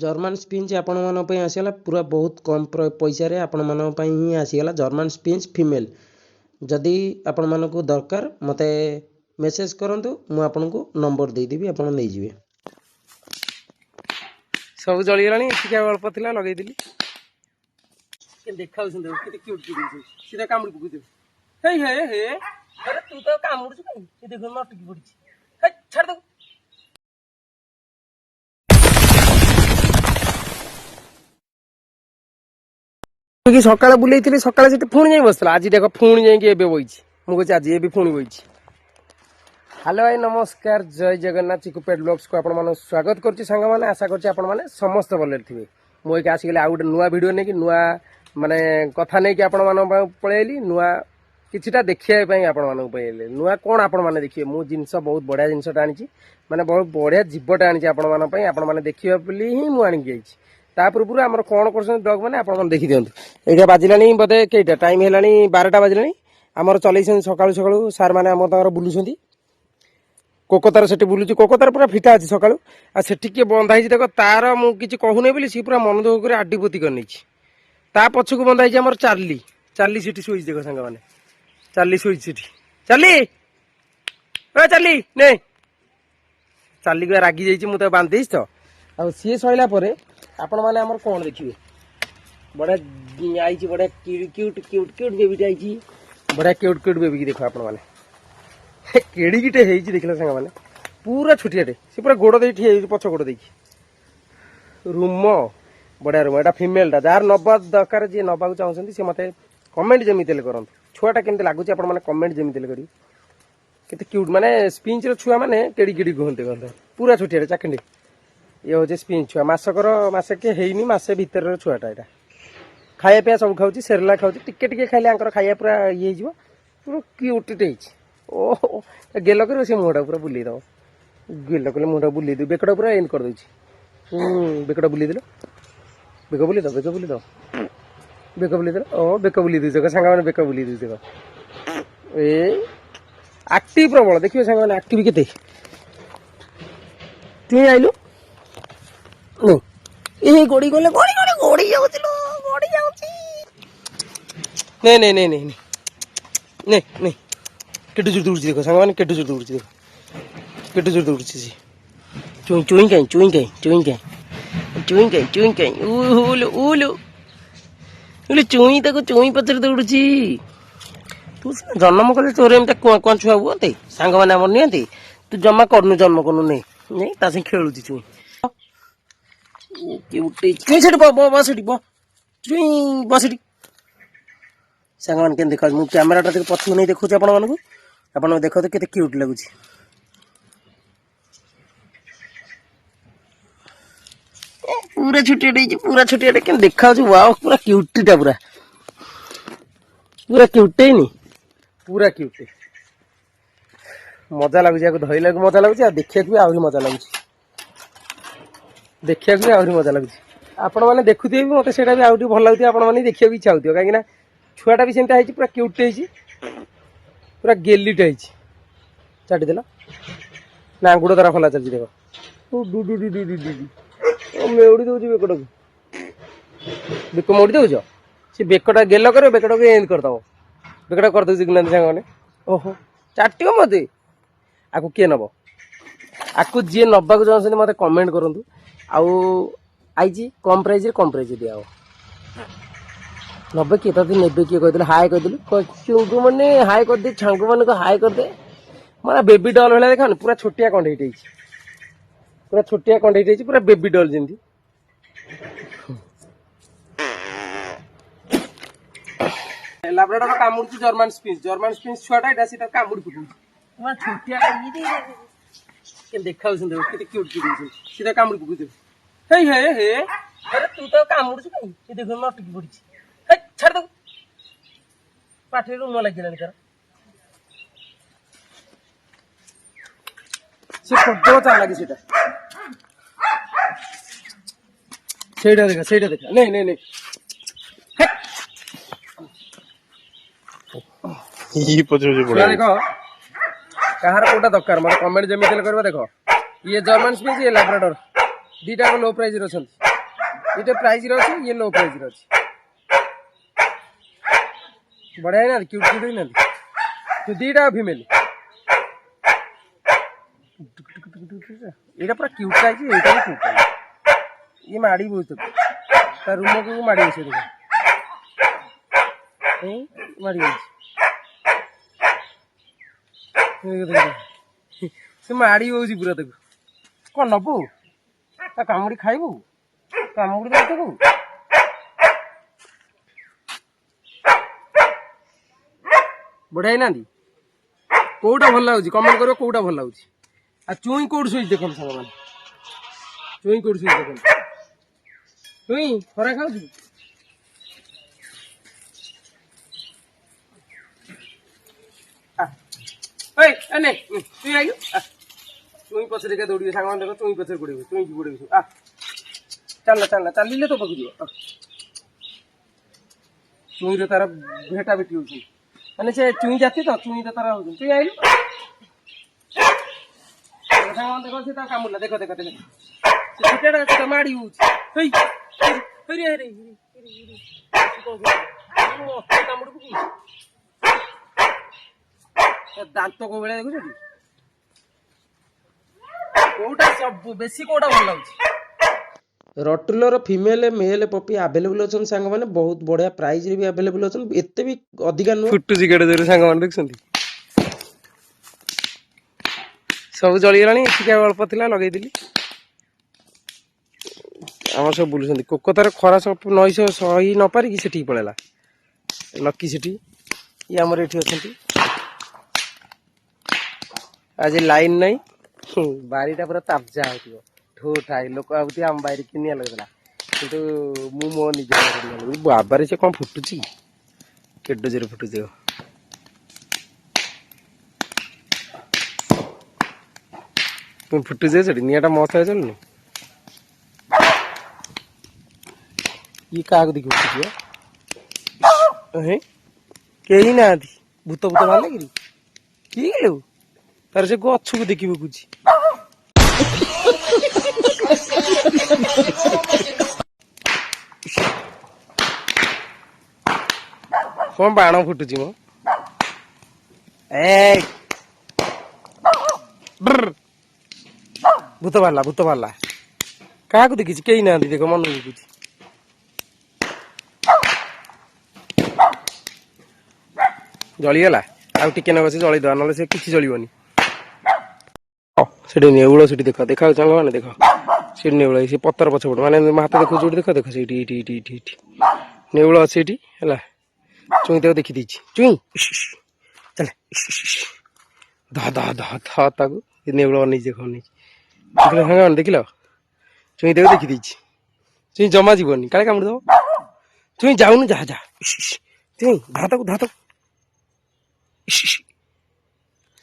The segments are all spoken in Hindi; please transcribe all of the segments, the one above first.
जर्मन स्पिंच आपण मानक पई आसीगला पूरा बहुत कम पैसा रे आपण मानक पई ही आसीगला जर्मन स्पिंच फीमेल। जदि आपण मानक दरकार मते मेसेज करंतु मु आपनको नंबर दे देबी आपण नै जिवे। सब जळी गलानी एतिका अल्प थिला लगै दिली के देखाउ सुंदर केते क्यूट क्यूट सीधा कामुडी पकु दे। हे हे हे अरे तू तो कामुडछु काई ए देखो नटकी पड़िछि हे छाड़ दो। कि सकाळे बुलेइथिली सकाळे सेठी फुणी जाई बसला आज देखो फुणी जाई के एबे बइछि मु कहछि आज एबे फुणी बइछि। हेलो भाई नमस्कार जय जगन्नाथ चिकुपेट ब्लॉग्स को आपण माने स्वागत करछि संग माने आशा करछि आपण माने समस्त भले थिबे। मु एक आसी गेले आ गुटे नुवा वीडियो नै कि नुवा माने कथा नै कि आपण माने पळेली नुवा किछिटा देखिया पई आपण माने पळेले नुवा कोन आपण माने देखिए मु जिंस बहुत बढ़िया जिंसटा आनिछि माने बहुत बढ़िया जीवटा आनिछि आपण माने पई आपण माने देखिबा पली ही मु आनि गेछि। ता पूर्व आमर कौन कर डग मैंने आप देखी दिखाँ ये बाजिला बोधे कईटा टाइम है 12टा बाजिला आमर चल सका सका सार मैंने आम बुलूं कोकोतार से बुलूँ कोकोतार पूरा फिटा अच्छी सका से बंधा देख तार मुझे कहूनी बोली सी पूरा मन दुख कर आडीपोती कर ता पछक बंधा आम चार्ली चार्ली सीटी शोच देख सांग मैंने चार्ली शोच सीटी चार्ली चार्ली ने चार्ली को रागी जाइए मुझे बांधि तो आ सी सरला आपण माने हमर कोन देखिबे बड़ा आइची बड़ा क्यूट क्यूट क्यूट बेबी आइची बड़ा क्यूट क्यूट बेबी की देखो आपण माने केड़ी गिटे हेइची देखला संग माने पूरा छुटियाटे से पूरा गोड़ दे ठिया पछ गोड़ देकी रूम बड़ा रूम एटा फीमेल टा जार नबा दरकार जे नबा को चाहउछंती से मते कमेंट जेमितेले करंत छुआटा केनते लागुची आपण माने कमेंट जेमितेले करी केते क्यूट माने स्पिंच रो छुआ माने केड़ी केड़ी गहंते गहंते पूरा छुटियाटे चाकंडी ये हूँ स्पिंच छुआ मसकर मसके हैनी मसे भितर छुआटा यहाँ खाया पिया सब खाऊँ सेरेला खाऊँ टिके टिके खाइले आंकर खाया पूरा ये पूरा क्यूटे ओ गेल कर से मुहटा पूरा बुले दब गेल कले मुहटा बुले दे बेकटा पूरा एंड कर दूसरी बेकटा बुले दिल बेक बुले दो बेक बुले दो बेक बुले दिल ओ बेक बुले दूस सांग मैंने बेक बुले दूस देख ए एक्टिव प्रबल देखिए सांग मैंने एक्टिव के तुम आइलु नहीं गोड़ी गले गोड़ी गोड़ी गोड़ी जाउतिलो गोड़ी जाउची नहीं नहीं नहीं नहीं नहीं नहीं केटु जुर दूर देखो संग माने केटु जुर दूर देखो केटु जुर दूर छी चुई चुई काई चुई काई चुई काई चुई काई चुई काई उलु उलु उलु चुई तको चुई पत्र दौड़ुची तू जन्म कले तोरे एमता कोन छुआ हुअते संग माने हमर नियंती तू जम्मा करनु जन्म करनु नहीं नहीं तासे खेलुची चुई सांग के देख कैमेरा पछक नहीं देखुच आप देख तो केते क्यूट लगुच पूरा छुटिया के देखा वाओ पूरा क्यूटीटा पूरा पूरा क्यूटे नहीं पूरा क्यूटे मजा लगुच धरला मजा लगुच देखा भी आहरी मजा लगुच देखा भी आहरी मजा लगुच आपण मैंने देखुए भी मत से आउट भल लगे आप देखा इच्छा होती कहीं छुआटा भी सेमता है पूरा क्यूट पूरा गेलीटा है चाटिदेल ना आंगुड़ द्वारा खोला चलती देख मेउड़ी दौर बेकटा को बेक मोड़ी दौच सी बेकटा गेल कर बेकटा को एंड करदब बेकटा कर दे सांग मैंने ओहो चाट मत आपको किए नब आपको जी नबाक चाहते मत कमेंट करूँ आउ आई कम प्राइस दिया नब्बे किए तक ने किए कहते हाय कहते मैंने हाय कर दे छांग मान हाय कर दे माना बेबी डल है देखा पूरा छोटिया कंडे पूरा छोटिया कंडे पूरा बेबी डल जमी लाब्राडोर कामुड़ी जर्मन स्पिंच छुआटा कामुड़ी पकड़ छोटिया देखा क्यूट सीधा कामुड़ी पकड़ हे हे हे अरे तू तो कामुड़छु काई ये देखो नटकी पड़िछि हे छाड़ दो पाठे रुम लागिलानी कर से फोटो चा लागी सेटा देखा नहीं नहीं नहीं ये पछे पड़े देखो कहार कोटा दरकार मत कमेंट जेमितेल करबा देखो ये जर्मन स्पिंच ये लैब्राडोर दीटा लो प्राइस रे अछंती ये प्राइस रे अछि ये लो प्राइस रे अछि बढ़िया है ना क्यूट क्यूट है ना तो दीटा फीमेल ये पूरा क्यूट है ये क्यूट है ये माड़ी बहुत ता रूम को माड़ी बसे देखो माड़ी बसे से माड़ी होउची पूरा देखो कौन नबू ता कामुड़ी खाइबू कामुड़ी देखू बढ़िया है ना कोटा भल लगुच कमेंट करो कोटा भल लगुच आ चुई कोड सुई देखो साग मान चुई कोड सुई देखो चुई खरा खाऊ अने चुई आइलु चुई पछरे के दौड़ी साग मान देखो चुई पछरे गोड़े चुई की गोड़े आ चल चल चलिले तो पकड़ी चुई रे तार भेटा बेटी होची माने से चुई जाती तो चुई तो तार होची चुई आइलु देखो से कामुला देखो देखो देखो सीटेड़ा से माड़ी होची हेई हेई रे रे कामुड़ को दांत को बेले देखो छी कोटा सब बेसी कोटा भल लाଗୁଛି रटुलर फीमेल मेल पपी अवेलेबल अच्छा सांग मैंने बहुत बढ़िया प्राइस रे भी अवेलेबल अच्छा एत भी अधिका नुह फुटू सिगरेट जरे सांग मान देखछंती सब जली गलानी एतिका अल्प थिला लगेई दिली आम सब बुलुछंती कोकोतार खरा सब नईस सही न पारि कि सेठी पळेला लकी सेठी ये हमर एठी अछंती आज लाइन नहीं बारीटा पूरा तापजा होतिबो ठो ठाई लोक आउती हम बारी किनिया लगला किंतु मु मो निज बाबारे से कोन फुटुची केडो जरे फुटुची तुम फुटु जे छड़ी नियाटा मस्त है चलनी ये काग देखि फुटुची हे केही ना आदि भूत भूत भाले गिरी की गेलु तार से गच्छु को देखि बकुची कौन बाण फुटुची मो ए भूत बाला क्या देखी कई ना देख मन देखुची जलीगला आउ टिके न बस जलईद ना से किसी जलनी से नेउल से देख देखा सांग मैंने देख से नेउल से पतर पछपट मैंने हाथ देखो जो देख देख से नेउल अच्छे है चुई तक देखी देची चुई चल ध ध ध ध ताकू नेउल अनेक देख अनेक सांग देखिल चुई तक देखी देची चुई जमा जीवनी काले कामुड़ दब चुई जाऊनु जा जा चुई धातक धातक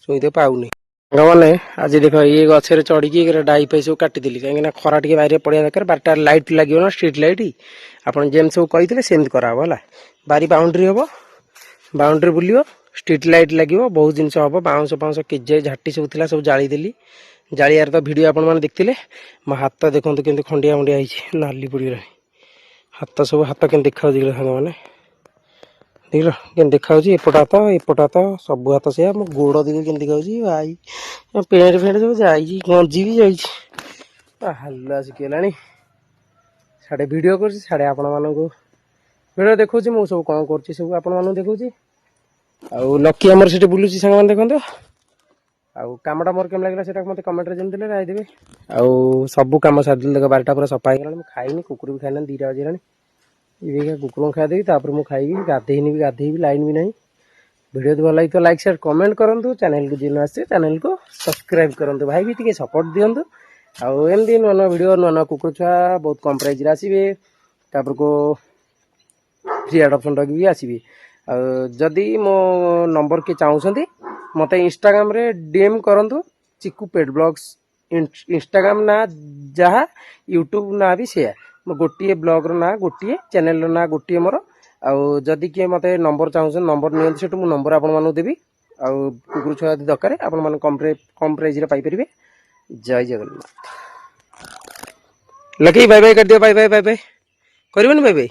चुई तो पाऊनी मैंने आज देख ये गचर चढ़ी डाई फाई सब काटिदेली कहीं खरा टे बाहर पड़ा दरकार 12टा लाइट लगे ना स्ट्रीट लाइट आपन जेम सब कही सेमती कराब है बारी बाउंड्री हम बाउंड्री बुलियो स्ट्रीट लाइट लगे बहुत जिन हम बाउंस फाउंस केजे झाटी सब थी सब जालीदेली जालियार तो भिडियो आपण मैंने देखते मो हाथ देखते के खंडिया मंडिया नाली पड़ हाथ सब हाथ के देखा सांग मैंने देख के देखा एपटा तो सब हाथ से मो गोड़ दिखे के देखा भाई पेड़ फेड़ सब जा गंजी भी जाल्ला शिखला साढ़े भिड कर साढ़े आपण मानक भिड देखा मुझे सब कौन कर सब आपण मान देखा लकी आमर से बुलूची सांग मैंने देखते आमटा मोर केम लगे से मत कमेंट जमी राय देवे आउ सब कम सारी देख 12टा पूरा सफा हो खाई कुकुर भी खाई 2टा बजे ये कुकुर खाईदेवी मुझे खाइबी गाधेनी भी गाधेबी लाइन भी नहीं वीडियो भल लगे तो लाइक शेयर कमेंट करूँ चैनल को जी आसे चैनल को सब्सक्राइब करूँ भाई भी टे सपोर्ट दिंतु आमती नुआ नुआ वीडियो नुआ नुआ कुकुर छुआ बहुत कम प्राइस आसवे तापर को फ्री एडप्शन डग भी आसवे जदि मो नंबर किए चाहते मत इंस्टाग्राम रे डीएम करूँ चिकू पेट ब्लॉग्स इंस्टाग्राम ना जहाँ यूट्यूब ना भी से गोटे ब्लॉग ना गोटे चैनल ना गोटे मोर आदि किए मत नंबर चाहते नंबर नि से नंबर आपण देवी आउ कुकुर छुआ दरकार आपण कम प्राइस पाइपर जय जगन्नाथ। लकी बाय बाय कर दियो, बाय बाय बाय बाय, करबो बाय बाय।